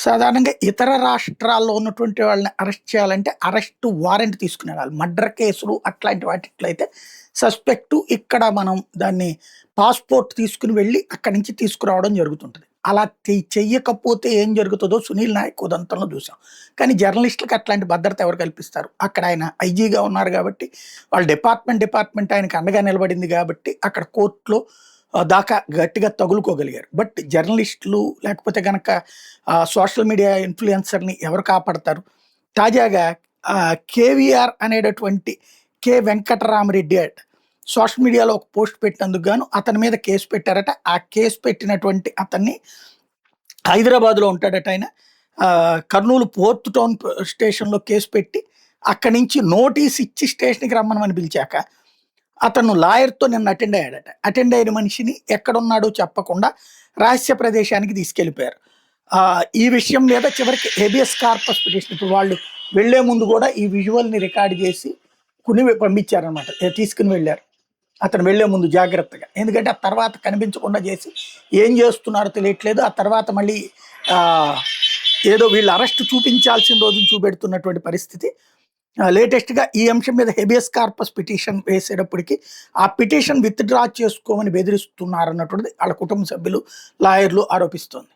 సాధారణంగా ఇతర రాష్ట్రాల్లో ఉన్నటువంటి వాళ్ళని అరెస్ట్ చేయాలంటే అరెస్ట్ వారెంట్ తీసుకునేవాళ్ళు. మర్డర్ కేసులు అట్లాంటి వాటిట్లో అయితే సస్పెక్టు ఇక్కడ మనం దాన్ని పాస్‌పోర్ట్ తీసుకొని వెళ్లి అక్కడి నుంచి తీసుకురావడం జరుగుతుంటది. అలా చెయ్యకపోతే ఏం జరుగుతదో 'సునీల్ నాయక్' ఉదంతంలో చూసాం. కానీ జర్నలిస్ట్‌లకి అట్లాంటి భద్రత ఎవరు కల్పిస్తారు? అక్కడ ఆయన ఐజీగా ఉన్నారు గాబట్టి, వాళ్ళ డిపార్ట్‌మెంట్ ఆయనకి అండగా నిలబడింది గాబట్టి, అక్కడ కోర్ట్‌లో దాకా గట్టిగా తగులుకోగలిగారు. బట్ జర్నలిస్టులు లేకపోతే గనక సోషల్ మీడియా ఇన్‌ఫ్లుయెన్సర్‌ని ఎవరు కాపాడతారు? తాజాగా కేవీఆర్ అనేటటువంటి కె. వెంకటరామరెడ్డి అట సోషల్ మీడియాలో ఒక పోస్ట్ పెట్టినందుకు గాను అతని మీద కేసు పెట్టారట. ఆ కేసు పెట్టినటువంటి అతన్ని హైదరాబాద్‌లో ఉంటాడట ఆయన. కర్నూలు పోర్ట్ టౌన్ స్టేషన్‌లో కేసు పెట్టి అక్కడి నుంచి నోటీస్ ఇచ్చి స్టేషన్‌కి రమ్మనమని పిలిచాక అతను లాయర్‌తో నిన్న అటెండ్ అయ్యాడట. అటెండ్ అయిన మనిషిని ఎక్కడున్నాడో చెప్పకుండా రహస్య ప్రదేశానికి తీసుకెళ్ళిపోయారు. ఈ విషయం మీద చివరికి హేబియస్ కార్పస్ పిటిషన్ ఇప్పుడు వాళ్ళు వెళ్ళే ముందు కూడా ఈ విజువల్‌ని రికార్డ్ చేసి పంపించారనమాట. తీసుకొని వెళ్లారు. అతను వెళ్ళే ముందు జాగ్రత్తగా. ఎందుకంటే ఆ తర్వాత కనిపించకుండా చేసి ఏం చేస్తున్నారో తెలియట్లేదు. ఆ తర్వాత మళ్ళీ ఆహ్, ఏదో వీళ్ళు అరెస్ట్ చూపించాల్సిన రోజున చూపెడుతున్నటువంటి పరిస్థితి. లేటెస్ట్‌గా ఈ అంశం మీద హేబియస్ కార్పస్ పిటిషన్ వేసేటప్పటికి, ఆ పిటిషన్ విత్‌డ్రా చేసుకోమని బెదిరిస్తున్నారన్నటువంటిది ఆళ్ళ కుటుంబ సభ్యులు, లాయర్లు ఆరోపిస్తోంది.